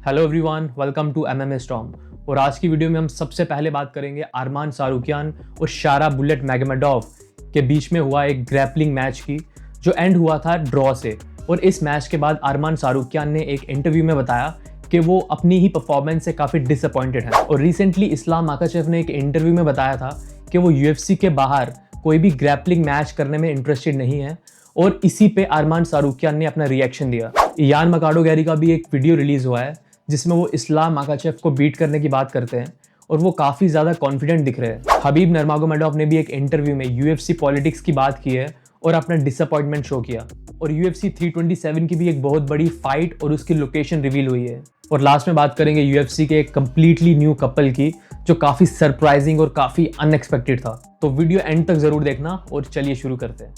Hello everyone, welcome to MMA storm. और आज की वीडियो में हम सबसे पहले बात करेंगे अरमान सारूकियान और शारा बुलेट मैगोमेडोव के बीच में हुआ एक ग्रैपलिंग मैच की, जो एंड हुआ था ड्रॉ से। और इस मैच के बाद अरमान सारूकियान ने एक इंटरव्यू में बताया कि वो अपनी ही परफॉर्मेंस से काफ़ी डिसअपॉइंटेड है। और रिसेंटली इस्लाम माकाचेव ने एक इंटरव्यू में बताया था कि वो यूएफसी के बाहर कोई भी ग्रैपलिंग मैच करने में इंटरेस्टेड नहीं है। और इसी पे अरमान सारूकियान ने अपना रिएक्शन दिया। इयान मकाडोगेरी का भी एक वीडियो रिलीज हुआ है जिसमें वो इस्लाम माकाचेव को बीट करने की बात करते हैं और वो काफ़ी ज़्यादा कॉन्फिडेंट दिख रहे हैं। हबीब नर्मागोमेडोव ने भी एक इंटरव्यू में यूएफसी पॉलिटिक्स की बात की है और अपना डिसअपॉइंटमेंट शो किया। और यूएफसी 327 की भी एक बहुत बड़ी फाइट और उसकी लोकेशन रिवील हुई है। और लास्ट में बात करेंगे यूएफसी के एक कंप्लीटली न्यू कपल की, जो काफ़ी सरप्राइजिंग और काफ़ी अनएक्सपेक्टेड था। तो वीडियो एंड तक ज़रूर देखना और चलिए शुरू करते हैं।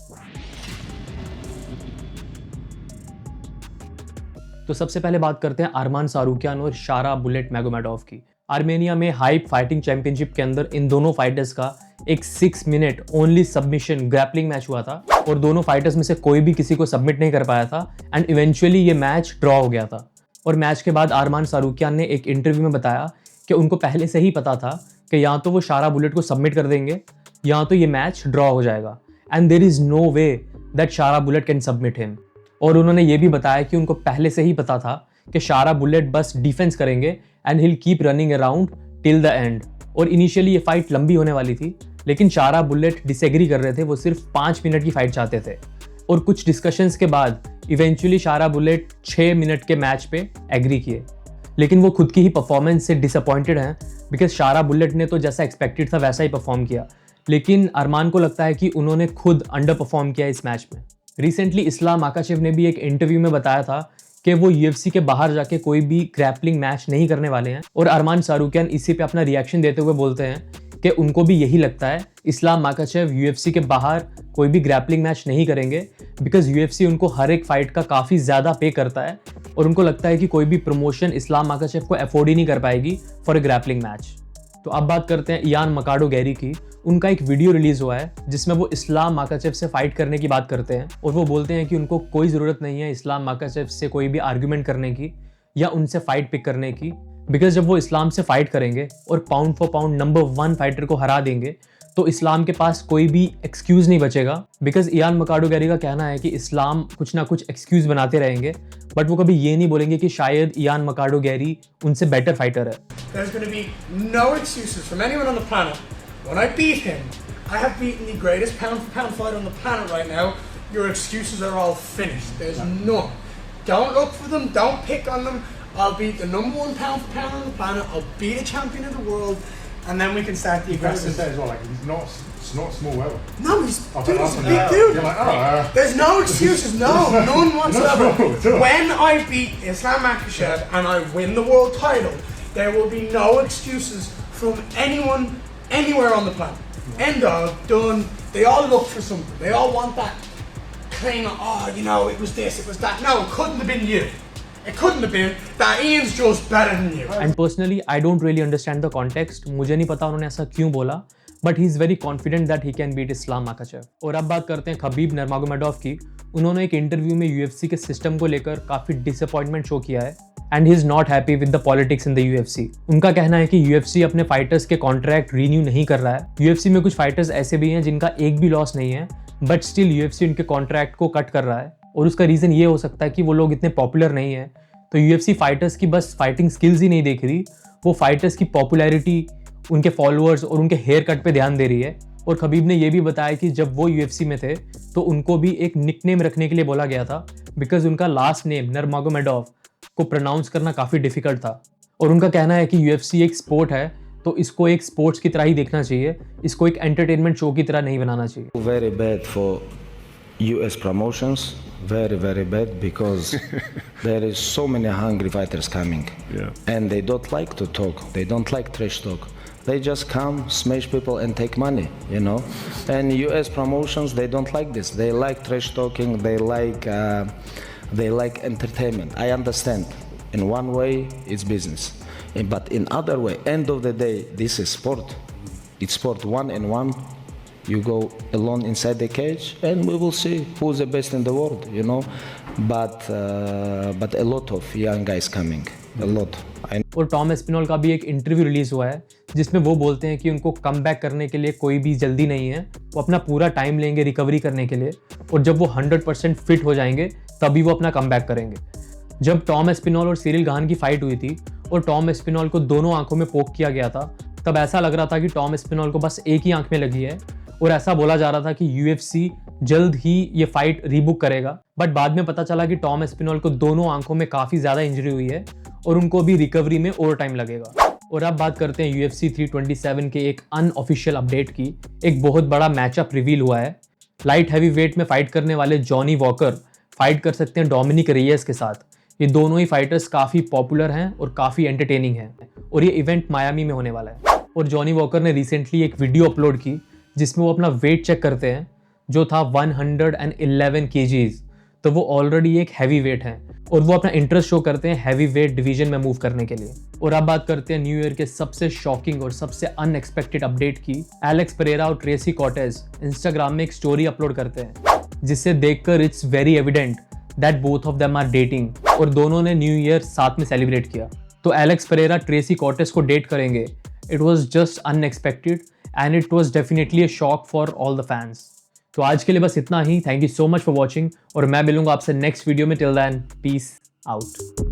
तो सबसे पहले बात करते हैं अरमान सारूकियान और शारा बुलेट मैगोमेडोव की। आर्मेनिया में हाइप फाइटिंग चैंपियनशिप के अंदर इन दोनों फाइटर्स का एक 6 minute only submission grappling match हुआ था और दोनों फाइटर्स में से कोई भी किसी को सबमिट नहीं कर पाया था एंड इवेंचुअली ये मैच ड्रॉ हो गया था। और मैच के बाद अरमान सारूकियान ने एक इंटरव्यू में बताया कि उनको पहले से ही पता था कि या तो वो शारा बुलेट को सबमिट कर देंगे या तो ये मैच ड्रॉ हो जाएगा and there is no way that Shara Bullet can submit him. और उन्होंने ये भी बताया कि उनको पहले से ही पता था कि शारा बुलेट बस डिफेंस करेंगे and hill keep running around till the end. और इनिशियली ये फाइट लंबी होने वाली थी, लेकिन शारा बुलेट डिसएग्री कर रहे थे। वो सिर्फ 5 मिनट की फाइट चाहते थे। और कुछ डिस्कशंस के बाद इवेंचुअली शारा बुलेट 6 मिनट के मैच पे एग्री किए। लेकिन वो खुद की ही परफॉर्मेंस से डिसअपॉइंटेड हैं, बिकॉज शारा बुलेट ने तो जैसा एक्सपेक्टेड था वैसा ही परफॉर्म किया। लेकिन अरमान को लगता है कि उन्होंने खुद अंडर परफॉर्म किया इस मैच में। रिसेंटली इस्लाम माकाचेव ने भी एक इंटरव्यू में बताया था कि वो यूएफसी के बाहर जाके कोई भी ग्रैपलिंग मैच नहीं करने वाले हैं। और अरमान सारूकियान इसी पे अपना रिएक्शन देते हुए बोलते हैं कि उनको भी यही लगता है, इस्लाम माकाचेव यूएफसी के बाहर कोई भी ग्रैपलिंग मैच नहीं करेंगे, बिकॉज यूएफसी उनको हर एक फाइट का काफ़ी ज़्यादा पे करता है और उनको लगता है कि कोई भी प्रमोशन इस्लाम माकाचेव को अफोर्ड ही नहीं कर पाएगी फॉर ए ग्रैपलिंग मैच। तो अब बात करते हैं इयान मकाडोगेरी की। उनका एक वीडियो रिलीज हुआ है जिसमें वो इस्लाम माकाचेव से फाइट करने की बात करते हैं और वो बोलते हैं कि उनको कोई ज़रूरत नहीं है इस्लाम माकाचेव से कोई भी आर्ग्यूमेंट करने की या उनसे फाइट पिक करने की, बिकॉज जब वो इस्लाम से फाइट करेंगे और pound for pound number 1 fighter को हरा देंगे तो इस्लाम के पास कोई भी एक्सक्यूज़ नहीं बचेगा। बिकॉज इयान मकाडोगेरी का कहना है कि इस्लाम कुछ ना कुछ एक्सक्यूज़ बनाते रहेंगे, बट वो कभी ये नहीं बोलेंगे कि शायद इयान मकाडोगेरी उनसे बेटर फाइटर है। There's going to be no excuses from anyone on the planet. When I beat him, I have beaten the greatest pound-for-pound fighter on the planet right now. Your excuses are all finished. There's none. Don't look for them. Don't pick on them. I'll beat the number 1 pound-for-pound on the planet. I'll beat a champion of the world, and then we can start the aggressive. Say as well, like it's not small level. No, he's a big dude. You're like, There's no excuses. No, none whatsoever. When I beat Islam Makhachev and I win the world title, there will be no excuses from anyone, anywhere on the planet. End of, done. They all look for something. They all want that claim of, oh, you know, it was this, it was that. No, it couldn't have been you. It couldn't have been. That Ian's just better than you. And personally, I don't really understand the context. मुझे नहीं पता उन्होंने ऐसा क्यों बोला, but he is very confident that he can beat Islam Makhachev. और अब बात करते हैं हबीब नर्मागोमेडोव की। उन्होंने एक इंटरव्यू में यूएफसी के सिस्टम को लेकर काफ़ी डिसअपॉइंटमेंट शो किया है and he is not happy with the politics in the UFC. उनका कहना है कि यूएफसी अपने फाइटर्स के कॉन्ट्रैक्ट रीन्यू नहीं कर रहा है। यूएफसी में कुछ फाइटर्स ऐसे भी हैं जिनका एक भी लॉस नहीं है, बट स्टिल यूएफसी उनके कॉन्ट्रैक्ट को कट कर रहा है। और उसका रीज़न ये हो सकता है कि वो लोग इतने पॉपुलर नहीं है, तो यूएफसी फाइटर्स की बस फाइटिंग स्किल्स ही नहीं देख रही, वो फाइटर्स की पॉपुलैरिटी, उनके फॉलोअर्स और उनके हेयर कट पे ध्यान दे रही है। और खबीब ने यह भी बताया कि जब वो यूएफसी में थे तो उनको भी एक निकनेम रखने के लिए बोला गया था, बिकॉज उनका लास्ट नेम नर्मागोमेडोव को प्रोनाउंस करना काफ़ी डिफिकल्ट था। और उनका कहना है कि यूएफसी एक स्पोर्ट है, तो इसको एक स्पोर्ट्स की तरह ही देखना चाहिए, इसको एक एंटरटेनमेंट शो की तरह नहीं बनाना चाहिए। Very bad for US promotions, very bad, because there is so many hungry fighters coming, and they don't like to talk, they don't like trash talk. They just come, smash people and take money, you know. And US promotions, they don't like this. They like trash talking. They like entertainment. I understand. In one way, it's business, but in other way, end of the day, this is sport. It's sport, 1-on-1. You go alone inside the cage, and we will see who's the best in the world, you know. But a lot of young guys coming. a lot. और Tom Aspinall का भी एक interview release हुआ है जिसमें वो बोलते हैं कि उनको कम बैक करने के लिए कोई भी जल्दी नहीं है, वो अपना पूरा टाइम लेंगे रिकवरी करने के लिए, और जब वो 100% फिट हो जाएंगे तभी वो अपना कम बैक करेंगे। जब टॉम एस्पिनॉल और सिरिल गान की फाइट हुई थी और टॉम एस्पिनॉल को दोनों आंखों में पोक किया गया था, तब ऐसा लग रहा था कि टॉम एस्पिनॉल को बस एक ही आंख में लगी है, और ऐसा बोला जा रहा था कि UFC जल्द ही ये फाइट रीबुक करेगा। बट बाद में पता चला कि टॉम एस्पिनॉल को दोनों आंखों में काफ़ी ज़्यादा इंजरी हुई है और उनको भी रिकवरी में और टाइम लगेगा। और अब बात करते हैं UFC 327 के एक अनऑफिशियल अपडेट की। एक बहुत बड़ा मैचअप रिवील हुआ है। लाइट हैवी वेट में फाइट करने वाले जॉनी वॉकर फाइट कर सकते हैं डोमिनिक रेयस के साथ। ये दोनों ही फाइटर्स काफ़ी पॉपुलर हैं और काफ़ी एंटरटेनिंग हैं, और ये इवेंट मायामी में होने वाला है। और जॉनी वॉकर ने रिसेंटली एक वीडियो अपलोड की जिसमें वो अपना वेट चेक करते हैं, जो था 111 kgs। तो वो ऑलरेडी एक हैवी वेट हैं और वो अपना इंटरेस्ट शो करते हैं हैवी वेट डिवीजन में मूव करने के लिए। और अब बात करते हैं न्यू ईयर के सबसे शॉकिंग और सबसे अनएक्सपेक्टेड अपडेट की। एलेक्स पेरेरा और ट्रेसी कॉर्टेज इंस्टाग्राम में एक स्टोरी अपलोड करते हैं जिससे देखकर it's very evident that both of them are dating, और दोनों ने न्यू ईयर साथ में सेलिब्रेट किया। तो एलेक्स पेरेरा ट्रेसी कॉर्टेज को डेट करेंगे, it was just unexpected and it was definitely a shock for all the fans. तो आज के लिए बस इतना ही। Thank you so much for watching, और मैं मिलूंगा आपसे नेक्स्ट वीडियो में। Till then, peace out.